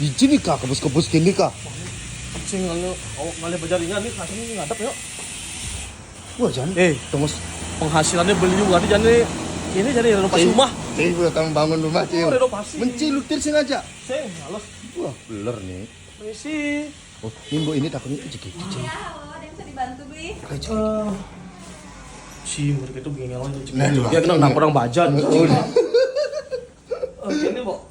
Biji nih kak, kebus-kebus gini kak. Sing ngalih berjaringan nih, kasih ngadep yuk. Wah jangan. Tunggu. Penghasilannya beli juga jadi ini jadi renovasi rumah. Cih, udah bangun rumah cih. Renovasi. Mencilutir sengaja. Sing, halus. Wah, beler nih. Permisi. Oh, Nimbo ini takutnya gitu cih. Ya, halo, ada yang bisa dibantu, Bli? Mereka itu begini aja. Nah, Ya kena kurang baja. Udah. Ini, Bo.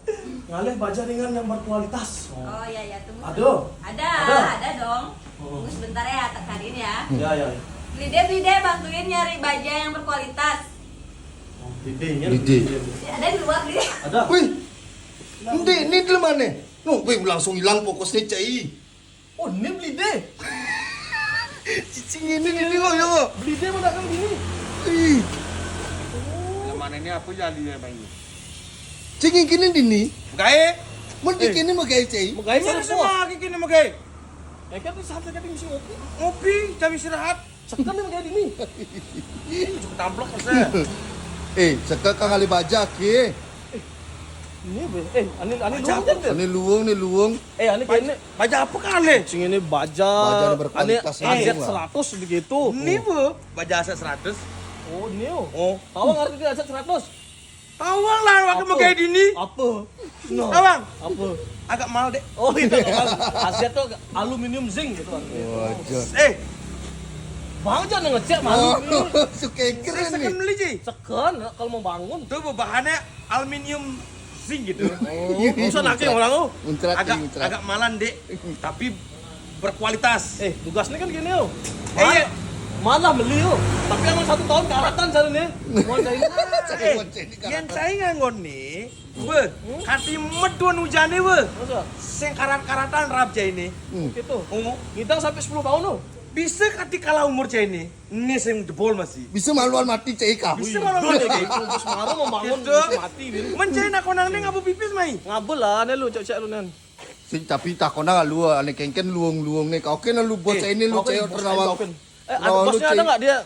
Ngalih baja ringan yang berkualitas. Oh iya, tunggu. Aduh. Ada dong. Tunggu sebentar ya, tekanin ya. Ya. Bli deh, bantuin nyari baja yang berkualitas. Lide. Ya, ada di luar, Bli. Ada. Wih, ini di mana? Wih, langsung hilang fokusnya cai. Oh, ini beli deh. Cicing ini kok ya. Beli deh mana kan gini. Ih, Yang mana ini apa jadi ya bang? cingin kini dini. Gaya? Mau kini mau gaya cai. Mau gaya Ini semua. sama kini mau gaya? Kan di saat kita mesti ngopi. Ngopi, jam istirahat. Sekarang dia mau gaya ini. Cukup tamplok maksudnya. Sekarang kang ali baja ke. Ini ani luang kan? Ini luwung. Ani kayaknya Baca apa kali? sing ini baja. Baja berkualitas Ani semua. AZ 100 begitu. Ini bu, baca aset 100. Oh, ini oh. Oh, Tahu ngerti dia AZ 100? tawang lah waktu mau gaya dini. Apa? No. Tawang, Apa? agak mahal deh. Oh, itu kan AZ tuh aluminium zinc gitu kan. Wajar. Bang jangan ngecek Oh, malu. suka keren Saya nih. beli sih. Sekan kalau mau bangun. Tuh bu, bahannya aluminium zinc gitu. Usah nake orang tuh. Muncrat. Agak malan dek, tapi berkualitas. Tugas ini kan gini oh. Iya. Mana beli oh. Tapi yang 1 tahun karatan sana nih. Mau cari. Yang saya nganggon nih, be, kati medun hujannya be, Masa? sing karat-karatan rabja ini. Gitu. Oh, Ngidang sampai 10 tahun loh. bisa kati kalah umur cah ini, sing jebol masih. Bisa maluan mati cai kah? Bisa malah mau kayak gitu. Terus maru membangun Gitu. bisa mati gitu. Mencari nak konang nih ngabu pipis mai. Ngabel lah ane lu cek lu nen. Sing tapi takona nggak lu ane kengken luung nih. Kau kena lu buat cai ini lu cai terawang. Ada Rawang lu, bosnya Cai. ada nggak dia?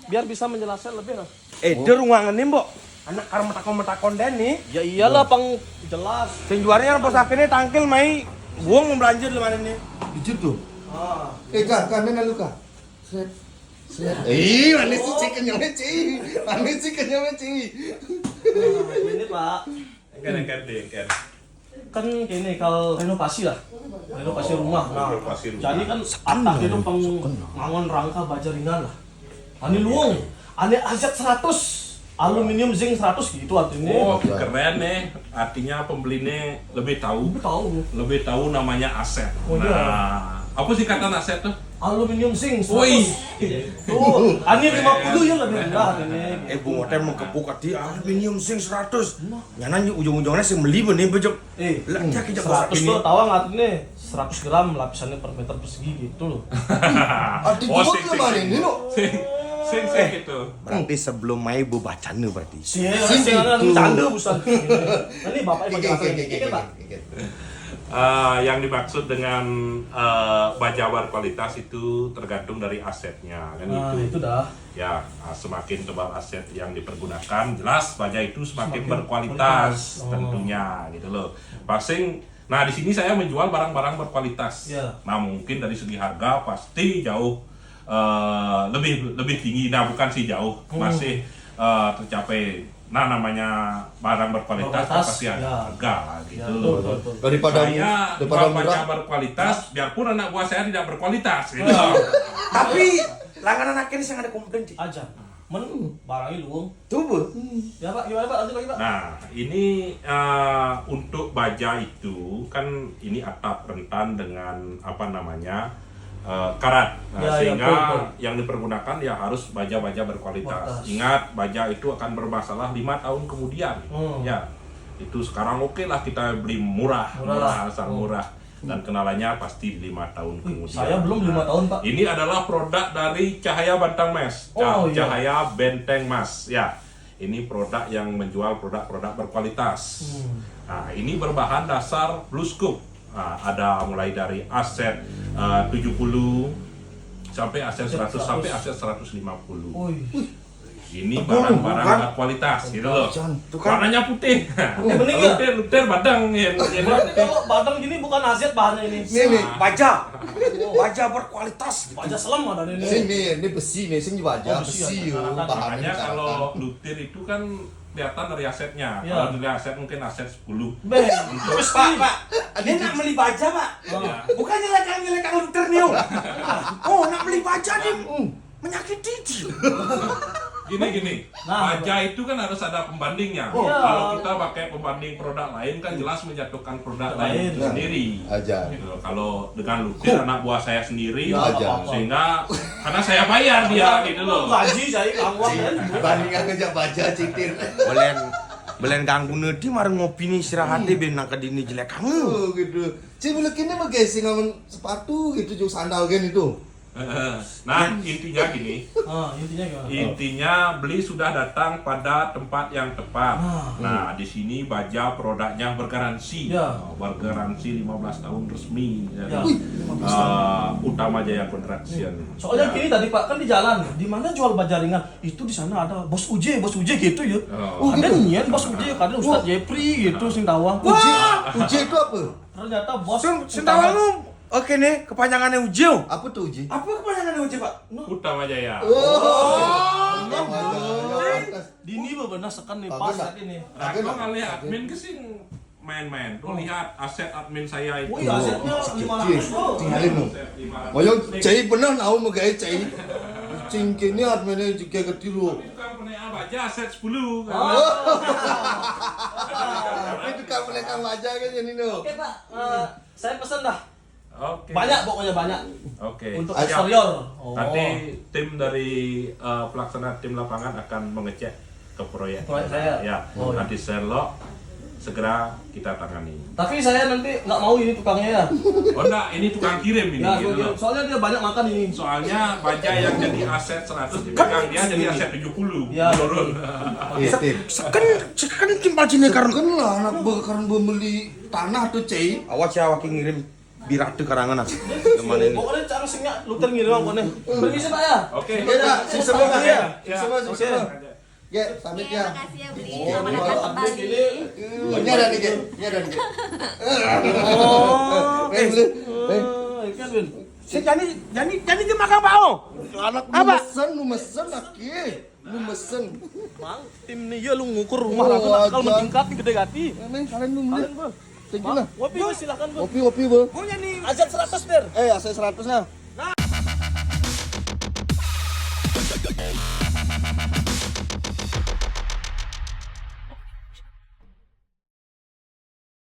Biar bisa menjelaskan lebih lah. Dia ruangan nih mbok. Anak karena metakon den nih. Ya iyalah pang jelas. Sing juaranya bos akhirnya tangkil mai. Buang mau belanja di mana nih? Jujur tuh. Ah. Kak, mana lu kak? Set. Mana sih cai kenyangnya cai? Mana sih kenyangnya cai? Ini Pak. Engker. Kan ini kalau renovasi lah. Renovasi rumah. Nah, Renovasi rumah. jadi kan atap itu pengangon rangka baja ringan lah. Ani luang, ani AZ 100. Aluminium zinc 100 gitu artinya. Oh, keren nih. Artinya pembelinya lebih tahu, Lebih tahu. namanya aset. Oh, iya. Nah, apa sih kata aset tuh? Aluminium zinc 100. Wih. Tuh, ani 50 ya lebih rendah ini. Bu motor mau kepuk kati aluminium zinc 100. Nyana ujung-ujungnya sing beli benih bejok. Lah dia kijak 100 tuh tawang artinya 100 gram lapisannya per meter persegi gitu loh. Arti Oh, gua sing, ke mana ini lo? Sing gitu. Berarti sebelum mai bu bacaan berarti. Sih ada canda busan. Ini bapak menjelaskan ini Pak. Yang dimaksud dengan baja berkualitas itu tergantung dari asetnya kan Nah, itu. itu dah. Ya, semakin tebal aset yang dipergunakan, jelas baja itu semakin berkualitas tentunya gitu loh. Nah, di sini saya menjual barang-barang berkualitas. Iya. Nah, mungkin dari segi harga pasti jauh lebih tinggi. Nah, bukan sih jauh, masih tercapai. Nah, namanya barang berkualitas Berkualitas, pasti ada ya. harga gitu Ya, loh. betul. Daripada Saya daripada jual baja murah. berkualitas, biarpun anak buah saya tidak berkualitas gitu. Tapi langganan akhirnya sing ada komplain sih. Aja. Barangnya luang. Tuh bu. Ya Pak, gimana Pak? Lanjut lagi Pak. Nah, ini untuk baja itu kan ini atap rentan dengan apa namanya karat. Nah, Ya, ya, sehingga betul. yang dipergunakan ya harus baja-baja berkualitas. Kualitas. Ingat, baja itu akan bermasalah 5 tahun kemudian. Ya, itu sekarang oke lah kita beli murah, asal murah. Dan kenalannya pasti 5 tahun kemudian. Saya belum 5 tahun Pak. Ini adalah produk dari Cahaya Bantang Mas. Oh, iya. Cahaya Benteng Mas. Ya. Ini produk yang menjual produk-produk berkualitas. Nah, ini berbahan dasar blue scoop. Nah, ada mulai dari aset 70 sampai aset 100 sampai aset 150. Wih. ini barang-barang berkualitas gitu loh. Tuh kan. Warnanya putih. bening ya? Luter badang ya. Berarti kalau badang gini bukan AZ bahannya ini. Nih, Baja. Baja berkualitas. Baja selam ada ini. ini besi nih, sing baja Oh, besi besi ya. yo. Makanya kalau lutir itu kan kelihatan dari asetnya. Ya. Kalau dari aset mungkin aset 10. Beh, Pak, dia nak beli baja, Pak. Ya. Bukan nyelekan liter nih. Oh, nak beli baja nih. Menyakiti dia. Gini. Nah, Baja itu kan harus ada pembandingnya. Oh. Kalau kita pakai pembanding produk lain kan jelas menjatuhkan produk lain itu Ya. sendiri. Aja. Gitu loh. Kalau dengan lutir anak buah saya sendiri, Ya, aja. sehingga karena saya bayar dia gitu loh. gaji saya ngawak kan. Bandingan aja baja citir. Belen ganggu nedi marah ngopi nih istirahat deh ben nak kedini jelek kamu. Oh gitu. Cik boleh kini mah guys ngamen sepatu gitu jauh sandal kan itu. Nah, intinya gini. Intinya gimana? Intinya beli sudah datang pada tempat yang tepat. Nah, di sini Baja produknya bergaransi. Ya. Bergaransi 15 tahun resmi dari Ya. Utama Jaya Construction. Soalnya Ya. gini tadi Pak, kan di jalan, di mana jual baja ringan? Itu di sana ada bos UJ gitu ya. Oh. Ada nyian bos UJ, kadang Ustadz Jepri gitu sing tawang. Uji itu apa? Ternyata bos Sendawangmu. Oke nih, kepanjangannya Ujio. Apa tuh uji? Apa kepanjangannya Ujio, Pak? Utama Jaya. Dini benar sekan nih Bagus, pas Pak. tadi nih. Nah, kalau kali admin kesing main-main. Tuh lihat aset admin saya itu. Oh iya, asetnya 500 loh. Tinggalin lu. Aset 500. Moyo cai bener nahu mau gaya cai. Cingkini adminnya juga gede lu. Itu kan punya Baja aset 10. Itu kan boleh kan baja kan jadi lu. Oke Pak, saya pesan dah. Oke. Banyak pokoknya banyak. Oke. Untuk Siap. eksterior. Oh. Nanti tim dari pelaksana tim lapangan akan mengecek ke proyek. Proyek saya? Ya. Oh, ya. Nanti Sherlock segera kita tangani. Tapi saya nanti nggak mau ini tukangnya ya. Oh enggak, ini tukang kirim ini. Ya, gitu loh. soalnya dia banyak makan ini. Soalnya Baja yang jadi aset 100 dipegang dia jadi aset 70. Ya, Turun. Sekan timpal sini karena Kan lah anak karena beli tanah tuh cai. awas ya wakil ngirim birat tuh karangan ah. Teman ini. Pokoknya cara singnya luter ngirim pokoknya. Permisi Pak ya. Oke. Ya dah, sing semua kan ya. Ya. Semua sing semua. Ya, Oke, pamit ya. makasih ya beli. Selamat datang Update kembali. ini. Ini ada nih, ini ada nih. Oh, Beli. ikan Win. Jadi dia makan pao. Anak Apa? lu mesen lagi. Lu mesen. Bang, tim nih ya lu ngukur rumah Oh, aku nakal aja. meningkat gede gati. Emang kalian lu beli. Kalian, Bang. Thank you Bang, lah. kopi silakan, Bang. Kopi, Bu. Punya nih. Ajat 100 der. Azet 100 nah.